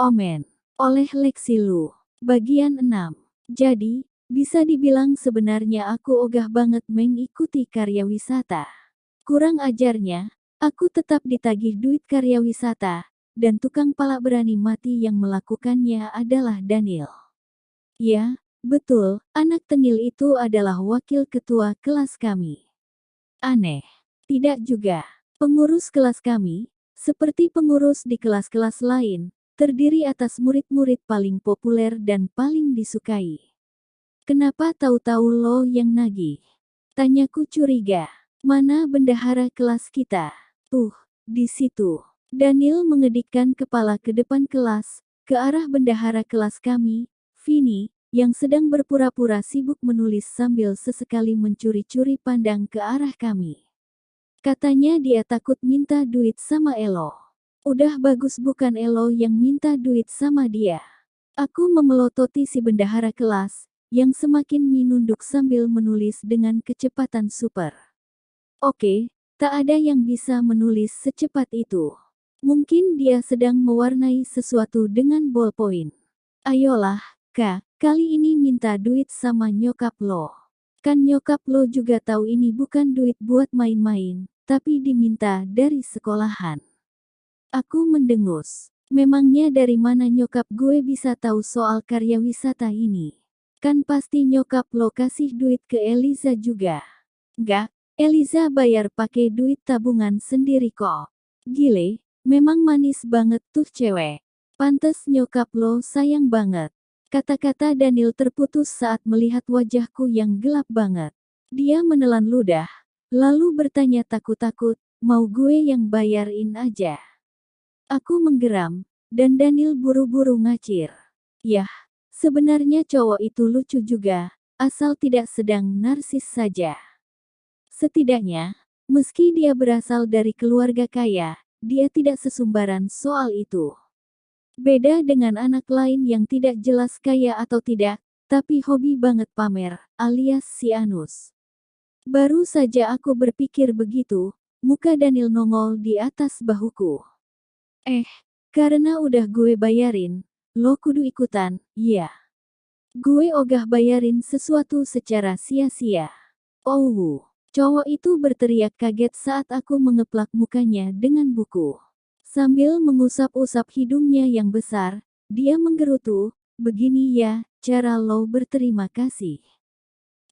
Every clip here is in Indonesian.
Omen. Oleh Lexi Lu. Bagian 6. Jadi, bisa dibilang sebenarnya aku ogah banget mengikuti karya wisata. Kurang ajarnya, aku tetap ditagih duit karya wisata, dan tukang pala berani mati yang melakukannya adalah Daniel. Ya, betul, anak tengil itu adalah wakil ketua kelas kami. Aneh. Tidak juga. Pengurus kelas kami, seperti pengurus di kelas-kelas lain, terdiri atas murid-murid paling populer dan paling disukai. Kenapa tahu-tahu lo yang nagih? Tanyaku curiga. Mana bendahara kelas kita? Di situ. Daniel mengedikkan kepala ke depan kelas, ke arah bendahara kelas kami, Vini, yang sedang berpura-pura sibuk menulis sambil sesekali mencuri-curi pandang ke arah kami. Katanya dia takut minta duit sama Elo. Udah bagus bukan Elo yang minta duit sama dia. Aku memelototi si bendahara kelas, yang semakin menunduk sambil menulis dengan kecepatan super. Oke, tak ada yang bisa menulis secepat itu. Mungkin dia sedang mewarnai sesuatu dengan ballpoint. Ayolah, Kak, kali ini minta duit sama nyokap lo. Kan nyokap lo juga tahu ini bukan duit buat main-main, tapi diminta dari sekolahan. Aku mendengus. Memangnya dari mana nyokap gue bisa tahu soal karya wisata ini? Kan pasti nyokap lo kasih duit ke Eliza juga. Enggak, Eliza bayar pakai duit tabungan sendiri kok. Gile, memang manis banget tuh cewek. Pantes nyokap lo sayang banget. Kata-kata Daniel terputus saat melihat wajahku yang gelap banget. Dia menelan ludah, lalu bertanya takut-takut, mau gue yang bayarin aja. Aku menggeram, dan Daniel buru-buru ngacir. Yah, sebenarnya cowok itu lucu juga, asal tidak sedang narsis saja. Setidaknya, meski dia berasal dari keluarga kaya, dia tidak sesumbaran soal itu. Beda dengan anak lain yang tidak jelas kaya atau tidak, tapi hobi banget pamer, alias si Anus. Baru saja aku berpikir begitu, muka Daniel nongol di atas bahuku. Karena udah gue bayarin, lo kudu ikutan, iya. Gue ogah bayarin sesuatu secara sia-sia. Oh, cowok itu berteriak kaget saat aku mengeplak mukanya dengan buku. Sambil mengusap-usap hidungnya yang besar, dia menggerutu, begini ya, cara lo berterima kasih.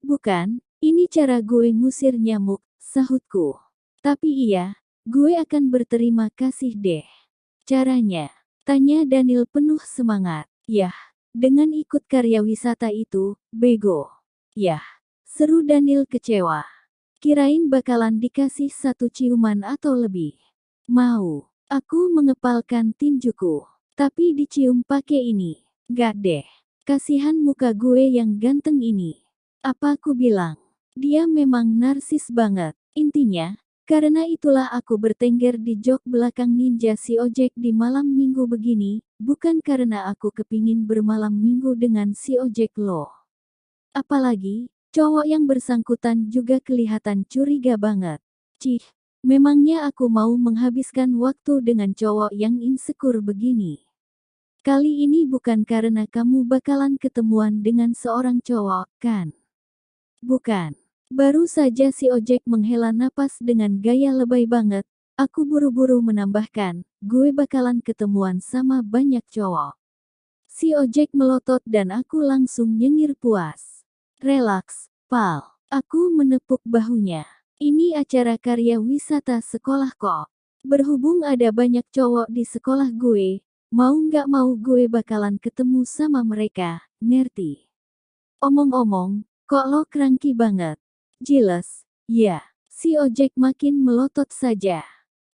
Bukan, ini cara gue ngusir nyamuk, sahutku. Tapi iya, gue akan berterima kasih deh. Caranya, tanya Daniel penuh semangat. Yah, dengan ikut karya wisata itu, bego. Yah, seru Daniel kecewa. Kirain bakalan dikasih satu ciuman atau lebih. Mau. Aku mengepalkan tinjuku. Tapi dicium pakai ini. Gak deh. Kasihan muka gue yang ganteng ini. Apa aku bilang? Dia memang narsis banget. Intinya, karena itulah aku bertengger di jok belakang ninja si ojek di malam minggu begini, bukan karena aku kepingin bermalam minggu dengan si ojek lo. Apalagi, cowok yang bersangkutan juga kelihatan curiga banget. Cih, memangnya aku mau menghabiskan waktu dengan cowok yang insecure begini? Kali ini bukan karena kamu bakalan ketemuan dengan seorang cowok, kan? Bukan. Baru saja si ojek menghela napas dengan gaya lebay banget, aku buru-buru menambahkan, gue bakalan ketemuan sama banyak cowok. Si ojek melotot dan aku langsung nyengir puas. Relaks, pal. Aku menepuk bahunya. Ini acara karya wisata sekolah kok. Berhubung ada banyak cowok di sekolah gue, mau nggak mau gue bakalan ketemu sama mereka, ngerti? Omong-omong, kok lo cranky banget? Jelas, ya. Si ojek makin melotot saja.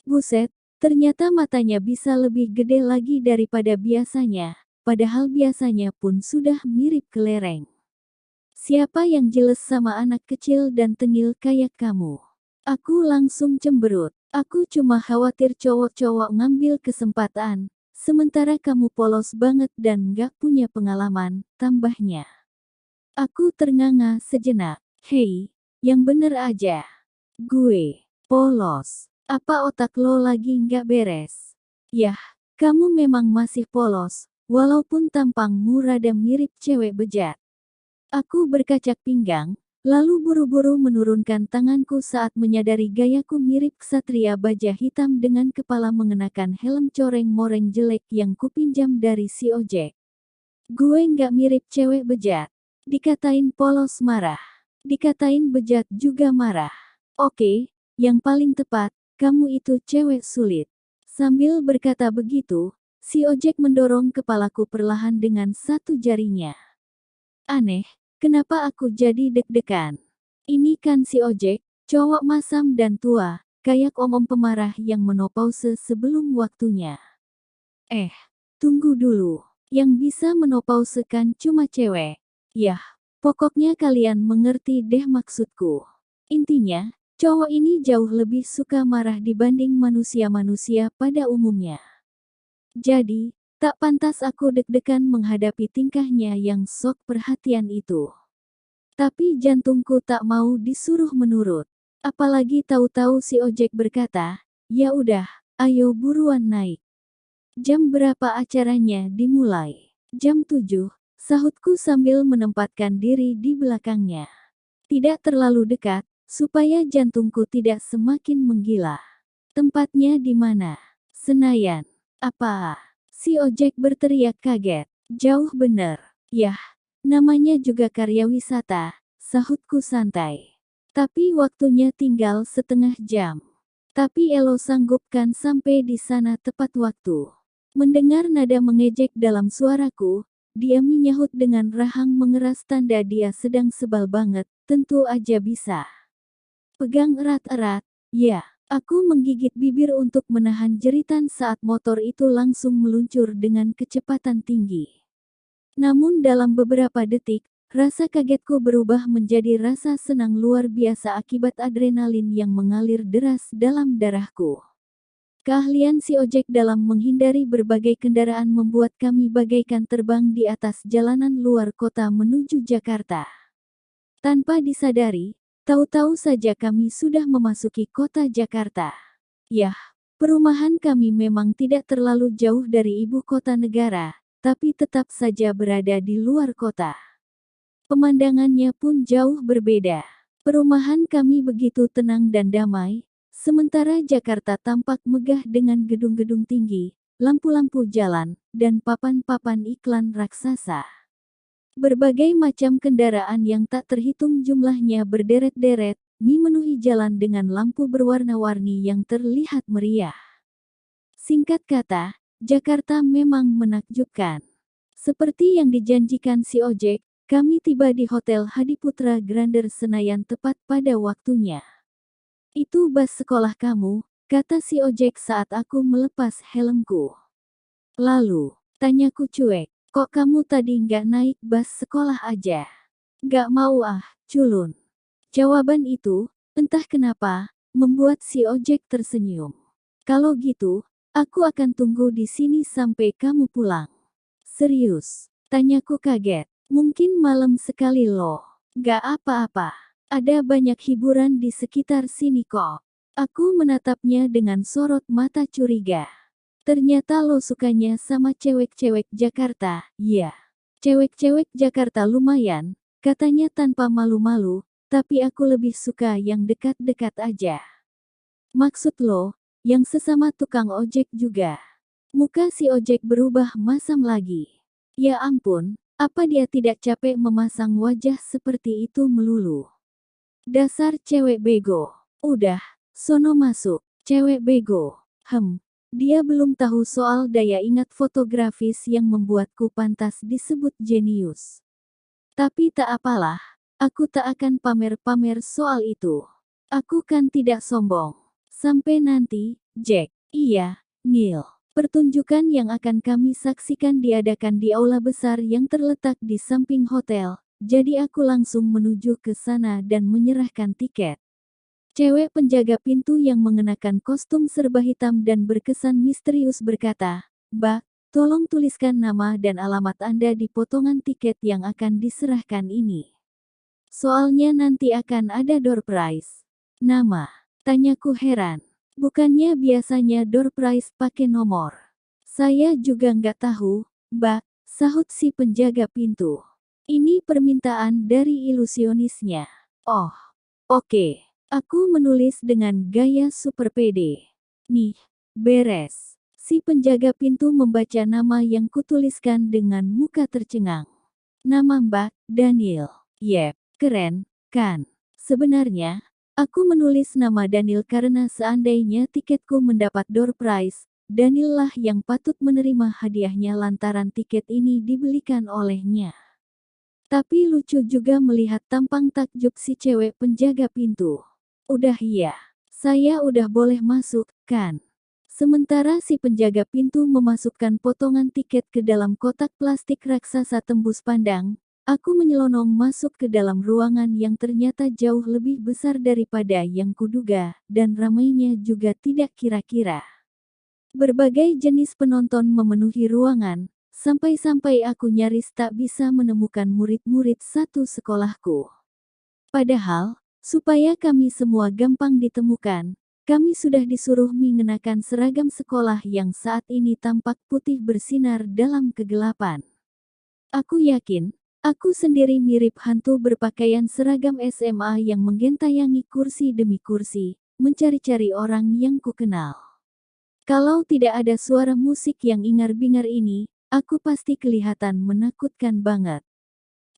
Buset, ternyata matanya bisa lebih gede lagi daripada biasanya, padahal biasanya pun sudah mirip kelereng. Siapa yang jeles sama anak kecil dan tengil kayak kamu? Aku langsung cemberut. Aku cuma khawatir cowok-cowok ngambil kesempatan, sementara kamu polos banget dan gak punya pengalaman, tambahnya. Aku ternganga sejenak. Hei, yang bener aja. Gue, polos. Apa otak lo lagi nggak beres? Yah, Kamu memang masih polos, walaupun tampangmu rada mirip cewek bejat. Aku berkacak pinggang, lalu buru-buru menurunkan tanganku saat menyadari gayaku mirip ksatria baja hitam dengan kepala mengenakan helm coreng-moreng jelek yang kupinjam dari si ojek. Gue nggak mirip cewek bejat. Dikatain polos marah. Dikatain bejat juga marah. Oke, yang paling tepat, kamu itu cewek sulit. Sambil berkata begitu, si ojek mendorong kepalaku perlahan dengan satu jarinya. Aneh. Kenapa aku jadi deg-degan? Ini kan si ojek, cowok masam dan tua, kayak om-om pemarah yang menopause sebelum waktunya. Tunggu dulu. Yang bisa menopausekan cuma cewek. Yah, pokoknya kalian mengerti deh maksudku. Intinya, cowok ini jauh lebih suka marah dibanding manusia-manusia pada umumnya. Jadi, tak pantas aku deg-degan menghadapi tingkahnya yang sok perhatian itu. Tapi jantungku tak mau disuruh menurut. Apalagi tahu-tahu si ojek berkata, "Ya udah, ayo buruan naik." Jam berapa acaranya dimulai? Jam 7, sahutku sambil menempatkan diri di belakangnya. Tidak terlalu dekat, supaya jantungku tidak semakin menggila. Tempatnya di mana? Senayan. Apa? Si ojek berteriak kaget. Jauh bener. Yah, namanya juga karya wisata, sahutku santai. Tapi waktunya tinggal setengah jam. Tapi Elo sanggupkan sampai di sana tepat waktu. Mendengar nada mengejek dalam suaraku, dia menyahut dengan rahang mengeras tanda dia sedang sebal banget, tentu aja bisa. Pegang erat-erat, ya. Aku menggigit bibir untuk menahan jeritan saat motor itu langsung meluncur dengan kecepatan tinggi. Namun dalam beberapa detik, rasa kagetku berubah menjadi rasa senang luar biasa akibat adrenalin yang mengalir deras dalam darahku. Keahlian si ojek dalam menghindari berbagai kendaraan membuat kami bagaikan terbang di atas jalanan luar kota menuju Jakarta. Tanpa disadari, tahu-tahu saja kami sudah memasuki kota Jakarta. Yah, perumahan kami memang tidak terlalu jauh dari ibu kota negara, tapi tetap saja berada di luar kota. Pemandangannya pun jauh berbeda. Perumahan kami begitu tenang dan damai, sementara Jakarta tampak megah dengan gedung-gedung tinggi, lampu-lampu jalan, dan papan-papan iklan raksasa. Berbagai macam kendaraan yang tak terhitung jumlahnya berderet-deret, memenuhi jalan dengan lampu berwarna-warni yang terlihat meriah. Singkat kata, Jakarta memang menakjubkan. Seperti yang dijanjikan si ojek, kami tiba di Hotel Hadiputra Grandeur Senayan tepat pada waktunya. Itu bus sekolah kamu, kata si ojek saat aku melepas helmku. Lalu, tanyaku cuek. Kok kamu tadi nggak naik bus sekolah aja? Nggak mau ah, culun. Jawaban itu, entah kenapa, membuat si ojek tersenyum. Kalau gitu, aku akan tunggu di sini sampai kamu pulang. Serius? Tanyaku kaget. Mungkin malam sekali loh. Nggak apa-apa. Ada banyak hiburan di sekitar sini kok. Aku menatapnya dengan sorot mata curiga. Ternyata lo sukanya sama cewek-cewek Jakarta, ya. Cewek-cewek Jakarta lumayan, katanya tanpa malu-malu, tapi aku lebih suka yang dekat-dekat aja. Maksud lo, yang sesama tukang ojek juga. Muka si ojek berubah masam lagi. Ya ampun, apa dia tidak capek memasang wajah seperti itu melulu? Dasar cewek bego. Udah, sono masuk, cewek bego. Dia belum tahu soal daya ingat fotografis yang membuatku pantas disebut jenius. Tapi tak apalah, aku tak akan pamer-pamer soal itu. Aku kan tidak sombong. Sampai nanti, Jack. Iya, Neil. Pertunjukan yang akan kami saksikan diadakan di aula besar yang terletak di samping hotel, jadi aku langsung menuju ke sana dan menyerahkan tiket. Cewek penjaga pintu yang mengenakan kostum serba hitam dan berkesan misterius berkata, "Mbak, tolong tuliskan nama dan alamat Anda di potongan tiket yang akan diserahkan ini. Soalnya nanti akan ada door prize." Nama? Tanyaku heran. Bukannya biasanya door prize pakai nomor? Saya juga nggak tahu, Mbak, sahut si penjaga pintu. Ini permintaan dari ilusionisnya. Oh, oke. Aku menulis dengan gaya super pede. Nih, beres. Si penjaga pintu membaca nama yang kutuliskan dengan muka tercengang. Nama Mbak Daniel. Yep, keren, kan? Sebenarnya, aku menulis nama Daniel karena seandainya tiketku mendapat door prize, Daniel lah yang patut menerima hadiahnya lantaran tiket ini dibelikan olehnya. Tapi lucu juga melihat tampang takjub si cewek penjaga pintu. Udah iya, saya udah boleh masuk, kan? Sementara si penjaga pintu memasukkan potongan tiket ke dalam kotak plastik raksasa tembus pandang, aku menyelonong masuk ke dalam ruangan yang ternyata jauh lebih besar daripada yang kuduga, dan ramainya juga tidak kira-kira. Berbagai jenis penonton memenuhi ruangan, sampai-sampai aku nyaris tak bisa menemukan murid-murid satu sekolahku. Padahal, supaya kami semua gampang ditemukan, kami sudah disuruh mengenakan seragam sekolah yang saat ini tampak putih bersinar dalam kegelapan. Aku yakin, aku sendiri mirip hantu berpakaian seragam SMA yang menggentayangi kursi demi kursi, mencari-cari orang yang kukenal. Kalau tidak ada suara musik yang ingar-bingar ini, aku pasti kelihatan menakutkan banget.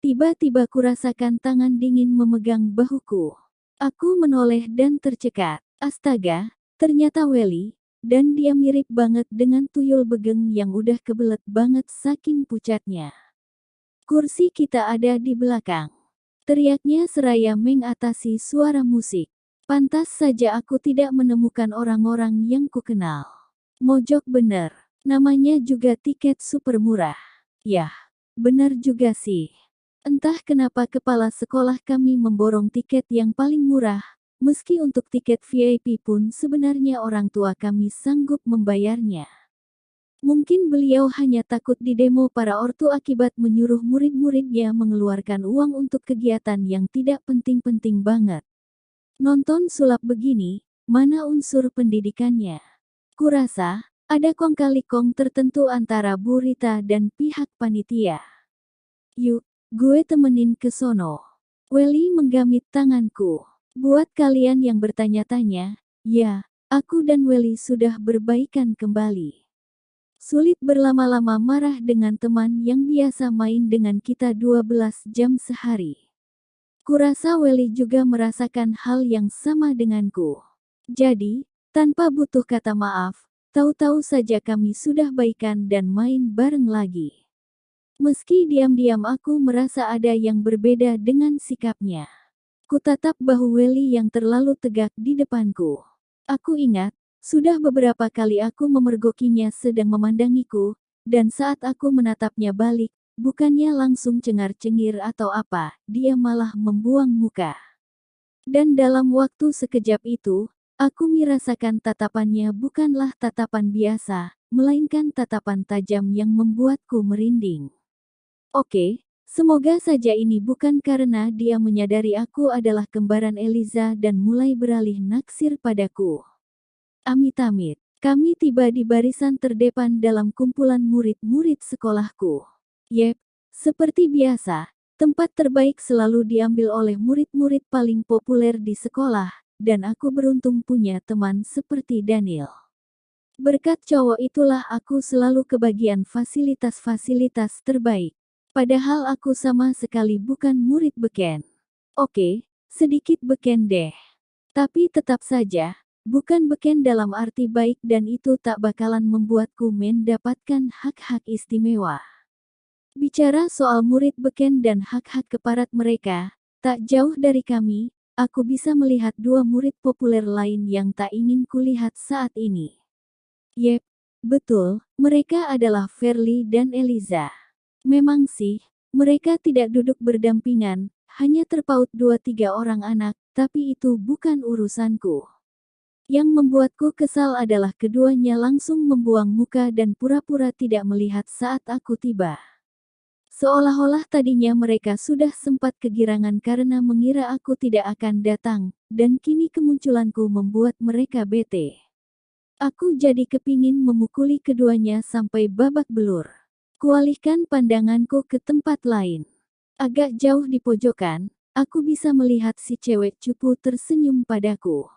Tiba-tiba kurasakan tangan dingin memegang bahuku. Aku menoleh dan tercekat. Astaga, ternyata Welly, dan dia mirip banget dengan tuyul begeng yang udah kebelet banget saking pucatnya. Kursi kita ada di belakang. Teriaknya seraya mengatasi suara musik. Pantas saja aku tidak menemukan orang-orang yang kukenal. Mojok bener, namanya juga tiket super murah. Yah, bener juga sih. Entah kenapa kepala sekolah kami memborong tiket yang paling murah, meski untuk tiket VIP pun sebenarnya orang tua kami sanggup membayarnya. Mungkin beliau hanya takut didemo para ortu akibat menyuruh murid-muridnya mengeluarkan uang untuk kegiatan yang tidak penting-penting banget. Nonton sulap begini, mana unsur pendidikannya? Kurasa, ada kong kali kong tertentu antara Bu Rita dan pihak panitia. Yuk, gue temenin ke sono. Welly menggamit tanganku. Buat kalian yang bertanya-tanya, ya, aku dan Welly sudah berbaikan kembali. Sulit berlama-lama marah dengan teman yang biasa main dengan kita 12 jam sehari. Kurasa Welly juga merasakan hal yang sama denganku. Jadi, tanpa butuh kata maaf, tahu-tahu saja kami sudah baikan dan main bareng lagi. Meski diam-diam aku merasa ada yang berbeda dengan sikapnya. Kutatap bahu Welly yang terlalu tegak di depanku. Aku ingat, sudah beberapa kali aku memergokinya sedang memandangiku, dan saat aku menatapnya balik, bukannya langsung cengar-cengir atau apa, dia malah membuang muka. Dan dalam waktu sekejap itu, aku merasakan tatapannya bukanlah tatapan biasa, melainkan tatapan tajam yang membuatku merinding. Oke, semoga saja ini bukan karena dia menyadari aku adalah kembaran Eliza dan mulai beralih naksir padaku. Amit-amit, kami tiba di barisan terdepan dalam kumpulan murid-murid sekolahku. Yep, seperti biasa, tempat terbaik selalu diambil oleh murid-murid paling populer di sekolah, dan aku beruntung punya teman seperti Daniel. Berkat cowok itulah aku selalu kebagian fasilitas-fasilitas terbaik. Padahal aku sama sekali bukan murid beken. Oke, sedikit beken deh. Tapi tetap saja, bukan beken dalam arti baik dan itu tak bakalan membuatku mendapatkan hak-hak istimewa. Bicara soal murid beken dan hak-hak keparat mereka, tak jauh dari kami, aku bisa melihat dua murid populer lain yang tak ingin kulihat saat ini. Yep, betul, mereka adalah Verly dan Eliza. Memang sih, mereka tidak duduk berdampingan, hanya terpaut 2-3 orang anak, tapi itu bukan urusanku. Yang membuatku kesal adalah keduanya langsung membuang muka dan pura-pura tidak melihat saat aku tiba. Seolah-olah tadinya mereka sudah sempat kegirangan karena mengira aku tidak akan datang, dan kini kemunculanku membuat mereka bete. Aku jadi kepingin memukuli keduanya sampai babak belur. Kualihkan pandanganku ke tempat lain. Agak jauh di pojokan, aku bisa melihat si cewek cupu tersenyum padaku.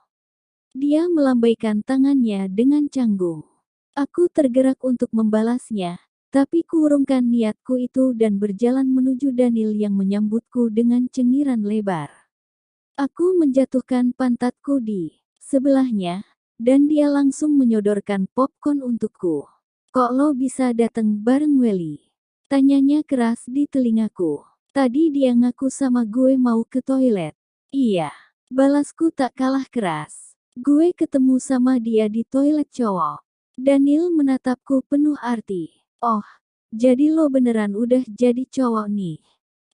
Dia melambaikan tangannya dengan canggung. Aku tergerak untuk membalasnya, tapi kuurungkan niatku itu dan berjalan menuju Daniel yang menyambutku dengan cengiran lebar. Aku menjatuhkan pantatku di sebelahnya, dan dia langsung menyodorkan popcorn untukku. Kok lo bisa dateng bareng Welly? Tanyanya keras di telingaku. Tadi dia ngaku sama gue mau ke toilet. Iya. Balasku tak kalah keras. Gue ketemu sama dia di toilet cowok. Daniel menatapku penuh arti. Oh, jadi lo beneran udah jadi cowok nih.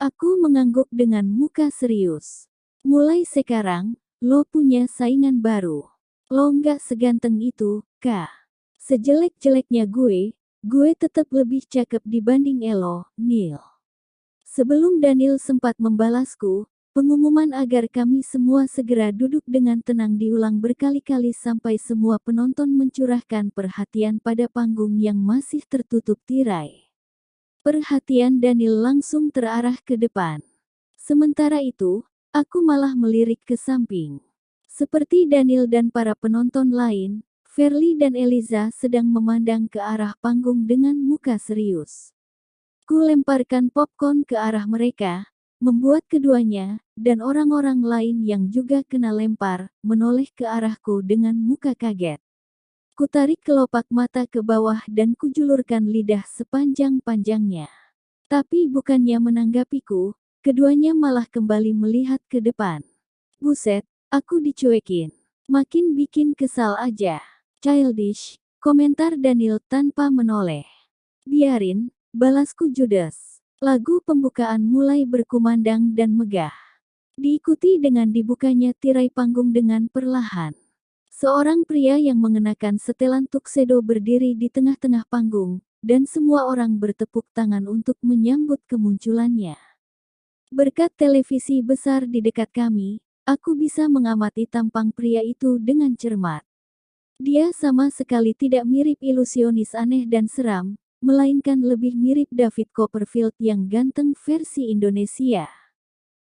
Aku mengangguk dengan muka serius. Mulai sekarang, lo punya saingan baru. Lo nggak seganteng itu, Kak. Sejelek-jeleknya gue tetap lebih cakep dibanding Elo, Neil. Sebelum Daniel sempat membalasku, pengumuman agar kami semua segera duduk dengan tenang diulang berkali-kali sampai semua penonton mencurahkan perhatian pada panggung yang masih tertutup tirai. Perhatian Daniel langsung terarah ke depan. Sementara itu, aku malah melirik ke samping. Seperti Daniel dan para penonton lain, Verly dan Eliza sedang memandang ke arah panggung dengan muka serius. Ku lemparkan popcorn ke arah mereka, membuat keduanya, dan orang-orang lain yang juga kena lempar, menoleh ke arahku dengan muka kaget. Ku tarik kelopak mata ke bawah dan kujulurkan lidah sepanjang-panjangnya. Tapi bukannya menanggapiku, keduanya malah kembali melihat ke depan. Buset, aku dicuekin. Makin bikin kesal aja. Childish, komentar Daniel tanpa menoleh. Biarin, balasku judes. Lagu pembukaan mulai berkumandang dan megah. Diikuti dengan dibukanya tirai panggung dengan perlahan. Seorang pria yang mengenakan setelan tuxedo berdiri di tengah-tengah panggung, dan semua orang bertepuk tangan untuk menyambut kemunculannya. Berkat televisi besar di dekat kami, aku bisa mengamati tampang pria itu dengan cermat. Dia sama sekali tidak mirip ilusionis aneh dan seram, melainkan lebih mirip David Copperfield yang ganteng versi Indonesia.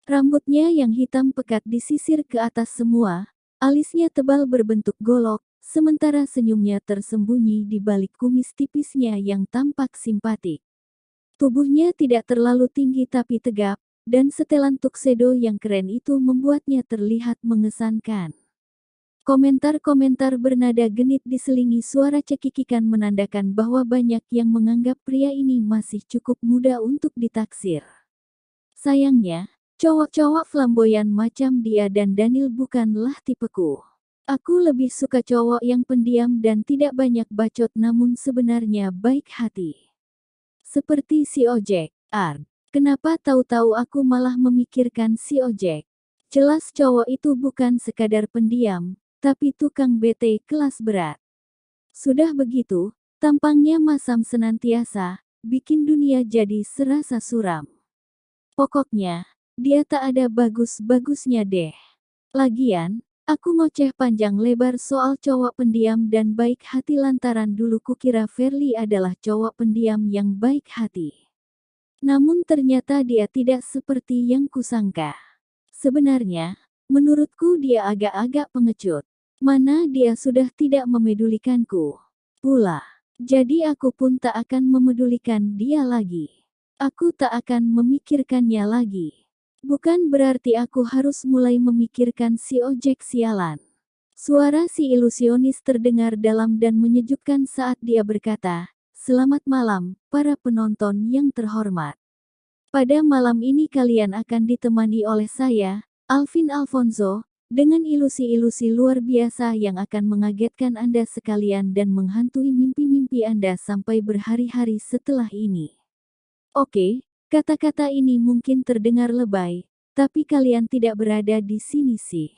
Rambutnya yang hitam pekat disisir ke atas semua, alisnya tebal berbentuk golok, sementara senyumnya tersembunyi di balik kumis tipisnya yang tampak simpatik. Tubuhnya tidak terlalu tinggi tapi tegap, dan setelan tuxedo yang keren itu membuatnya terlihat mengesankan. Komentar-komentar bernada genit diselingi suara cekikikan menandakan bahwa banyak yang menganggap pria ini masih cukup muda untuk ditaksir. Sayangnya, cowok-cowok flamboyan macam dia dan Daniel bukanlah tipeku. Aku lebih suka cowok yang pendiam dan tidak banyak bacot namun sebenarnya baik hati. Seperti si ojek, Ard. Kenapa tahu-tahu aku malah memikirkan si ojek? Jelas cowok itu bukan sekadar pendiam, tapi tukang bete kelas berat. Sudah begitu, tampangnya masam senantiasa, bikin dunia jadi serasa suram. Pokoknya, dia tak ada bagus-bagusnya deh. Lagian, aku ngoceh panjang lebar soal cowok pendiam dan baik hati lantaran dulu kukira Verly adalah cowok pendiam yang baik hati. Namun ternyata dia tidak seperti yang kusangka. Sebenarnya, menurutku dia agak-agak pengecut. Mana dia sudah tidak memedulikanku pula. Jadi aku pun tak akan memedulikan dia lagi. Aku tak akan memikirkannya lagi. Bukan berarti aku harus mulai memikirkan si ojek sialan. Suara si ilusionis terdengar dalam dan menyejukkan saat dia berkata, "Selamat malam, para penonton yang terhormat. Pada malam ini kalian akan ditemani oleh saya, Alvin Alfonso, dengan ilusi-ilusi luar biasa yang akan mengagetkan Anda sekalian dan menghantui mimpi-mimpi Anda sampai berhari-hari setelah ini." Oke, kata-kata ini mungkin terdengar lebay, tapi kalian tidak berada di sini sih.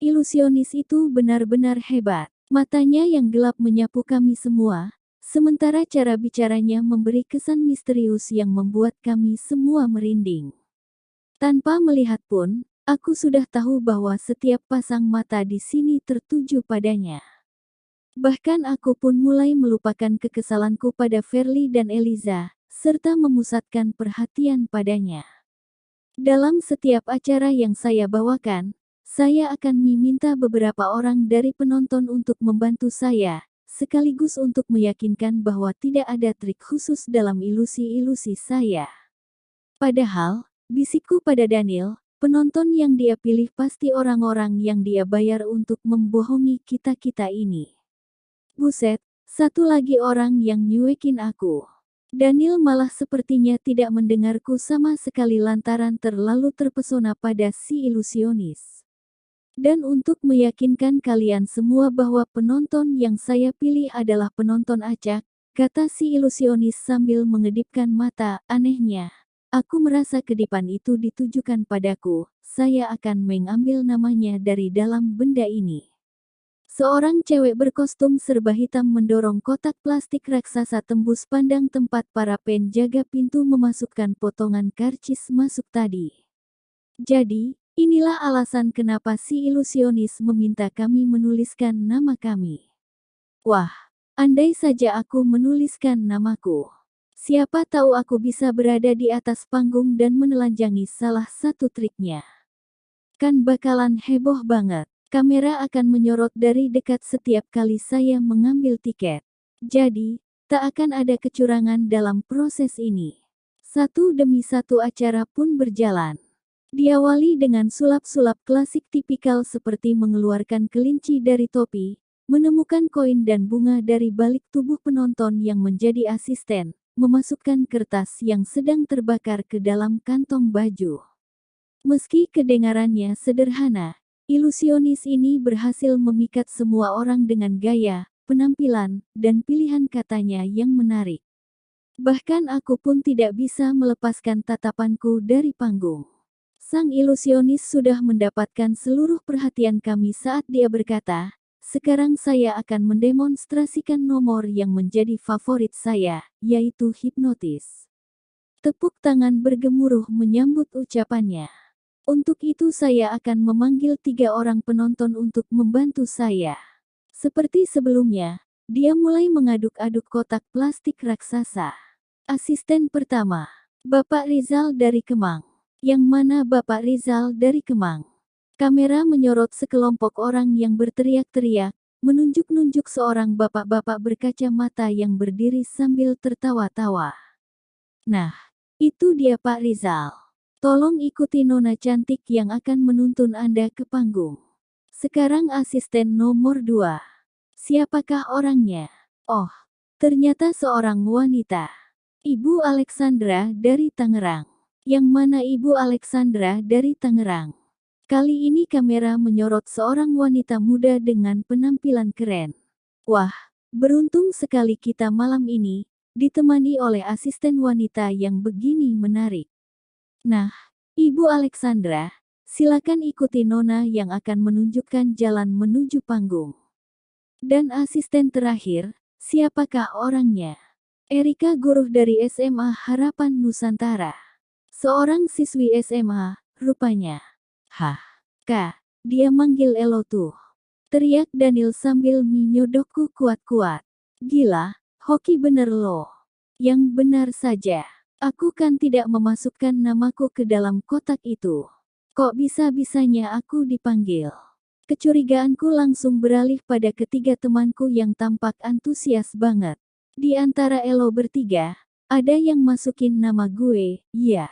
Ilusionis itu benar-benar hebat. Matanya yang gelap menyapu kami semua, sementara cara bicaranya memberi kesan misterius yang membuat kami semua merinding. Tanpa melihat pun, aku sudah tahu bahwa setiap pasang mata di sini tertuju padanya. Bahkan aku pun mulai melupakan kekesalanku pada Verly dan Eliza, serta memusatkan perhatian padanya. Dalam setiap acara yang saya bawakan, saya akan meminta beberapa orang dari penonton untuk membantu saya, sekaligus untuk meyakinkan bahwa tidak ada trik khusus dalam ilusi-ilusi saya. Padahal, bisikku pada Daniel, penonton yang dia pilih pasti orang-orang yang dia bayar untuk membohongi kita-kita ini. Buset, satu lagi orang yang nyuekin aku. Daniel malah sepertinya tidak mendengarku sama sekali lantaran terlalu terpesona pada si ilusionis. Dan untuk meyakinkan kalian semua bahwa penonton yang saya pilih adalah penonton acak, kata si ilusionis sambil mengedipkan mata, anehnya. Aku merasa kedipan itu ditujukan padaku, saya akan mengambil namanya dari dalam benda ini. Seorang cewek berkostum serba hitam mendorong kotak plastik raksasa tembus pandang tempat para penjaga pintu memasukkan potongan karcis masuk tadi. Jadi, inilah alasan kenapa si ilusionis meminta kami menuliskan nama kami. Wah, andai saja aku menuliskan namaku. Siapa tahu aku bisa berada di atas panggung dan menelanjangi salah satu triknya. Kan bakalan heboh banget. Kamera akan menyorot dari dekat setiap kali saya mengambil tiket. Jadi, tak akan ada kecurangan dalam proses ini. Satu demi satu acara pun berjalan. Diawali dengan sulap-sulap klasik tipikal seperti mengeluarkan kelinci dari topi, menemukan koin dan bunga dari balik tubuh penonton yang menjadi asisten, memasukkan kertas yang sedang terbakar ke dalam kantong baju. Meski kedengarannya sederhana, ilusionis ini berhasil memikat semua orang dengan gaya, penampilan, dan pilihan katanya yang menarik. Bahkan aku pun tidak bisa melepaskan tatapanku dari panggung. Sang ilusionis sudah mendapatkan seluruh perhatian kami saat dia berkata, "Sekarang saya akan mendemonstrasikan nomor yang menjadi favorit saya, yaitu hipnotis." Tepuk tangan bergemuruh menyambut ucapannya. Untuk itu saya akan memanggil 3 orang penonton untuk membantu saya. Seperti sebelumnya, dia mulai mengaduk-aduk kotak plastik raksasa. Asisten pertama, Bapak Rizal dari Kemang. Yang mana Bapak Rizal dari Kemang? Kamera menyorot sekelompok orang yang berteriak-teriak, menunjuk-nunjuk seorang bapak-bapak berkacamata yang berdiri sambil tertawa-tawa. Nah, itu dia Pak Rizal. Tolong ikuti nona cantik yang akan menuntun Anda ke panggung. Sekarang asisten nomor 2. Siapakah orangnya? Oh, ternyata seorang wanita. Ibu Alexandra dari Tangerang. Yang mana Ibu Alexandra dari Tangerang? Kali ini kamera menyorot seorang wanita muda dengan penampilan keren. Wah, beruntung sekali kita malam ini, ditemani oleh asisten wanita yang begini menarik. Nah, Ibu Alexandra, silakan ikuti Nona yang akan menunjukkan jalan menuju panggung. Dan asisten terakhir, siapakah orangnya? Erika guru dari SMA Harapan Nusantara. Seorang siswi SMA, rupanya. Hah, Kak, dia manggil Elo tuh. Teriak Daniel sambil menyodokku kuat-kuat. Gila, hoki bener loh. Yang benar saja. Aku kan tidak memasukkan namaku ke dalam kotak itu. Kok bisa-bisanya aku dipanggil? Kecurigaanku langsung beralih pada ketiga temanku yang tampak antusias banget. Di antara Elo bertiga, ada yang masukin nama gue, ya.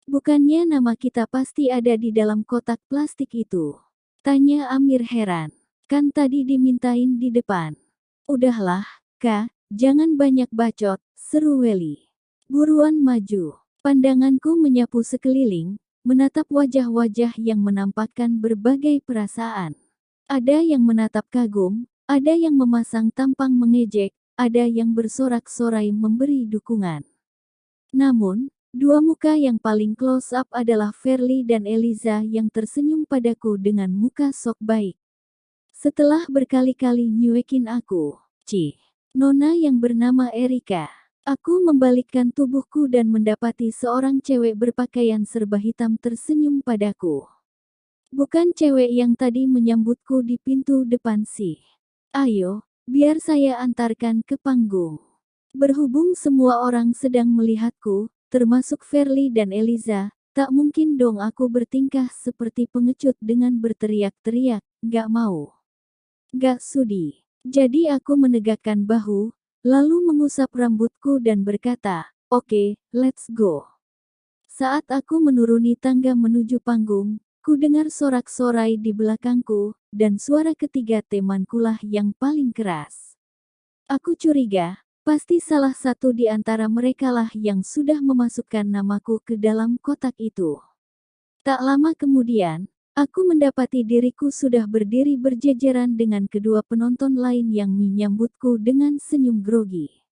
Bukannya nama kita pasti ada di dalam kotak plastik itu? Tanya Amir heran. Kan tadi dimintain di depan. Udahlah, Kak, jangan banyak bacot, seru Welly. Buruan maju. Pandanganku menyapu sekeliling, menatap wajah-wajah yang menampakkan berbagai perasaan. Ada yang menatap kagum, ada yang memasang tampang mengejek, ada yang bersorak-sorai memberi dukungan. Namun, dua muka yang paling close up adalah Verly dan Eliza yang tersenyum padaku dengan muka sok baik. Setelah berkali-kali nyuekin aku, Nona yang bernama Erika. Aku membalikkan tubuhku dan mendapati seorang cewek berpakaian serba hitam tersenyum padaku. Bukan cewek yang tadi menyambutku di pintu depan sih. Ayo, biar saya antarkan ke panggung. Berhubung semua orang sedang melihatku, termasuk Verly dan Eliza, tak mungkin dong aku bertingkah seperti pengecut dengan berteriak-teriak, gak mau. Gak sudi. Jadi aku menegakkan bahu, lalu mengusap rambutku dan berkata, "Oke, let's go." Saat aku menuruni tangga menuju panggung, ku dengar sorak-sorai di belakangku, dan suara ketiga temankulah yang paling keras. Aku curiga, pasti salah satu di antara merekalah yang sudah memasukkan namaku ke dalam kotak itu. Tak lama kemudian, aku mendapati diriku sudah berdiri berjejeran dengan kedua penonton lain yang menyambutku dengan senyum grogi.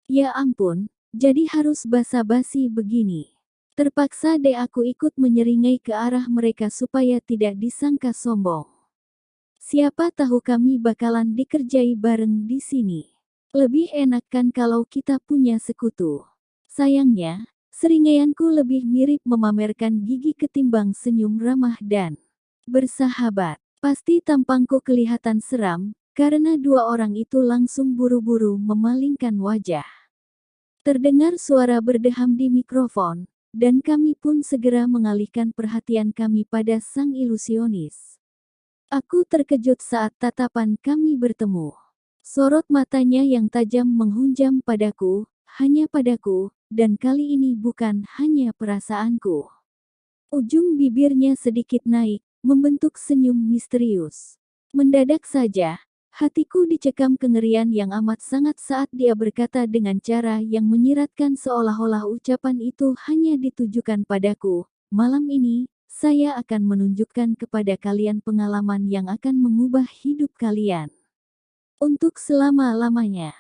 Ya ampun, jadi harus basa-basi begini. Terpaksa deh aku ikut menyeringai ke arah mereka supaya tidak disangka sombong. Siapa tahu kami bakalan dikerjai bareng di sini. Lebih enak kan kalau kita punya sekutu. Sayangnya, seringaianku lebih mirip memamerkan gigi ketimbang senyum ramah dan bersahabat. Pasti tampangku kelihatan seram, karena dua orang itu langsung buru-buru memalingkan wajah. Terdengar suara berdeham di mikrofon, dan kami pun segera mengalihkan perhatian kami pada sang ilusionis. Aku terkejut saat tatapan kami bertemu. Sorot matanya yang tajam menghunjam padaku, hanya padaku, dan kali ini bukan hanya perasaanku. Ujung bibirnya sedikit naik, membentuk senyum misterius. Mendadak saja, hatiku dicekam kengerian yang amat sangat saat dia berkata dengan cara yang menyiratkan seolah-olah ucapan itu hanya ditujukan padaku. Malam ini, saya akan menunjukkan kepada kalian pengalaman yang akan mengubah hidup kalian. Untuk selama-lamanya.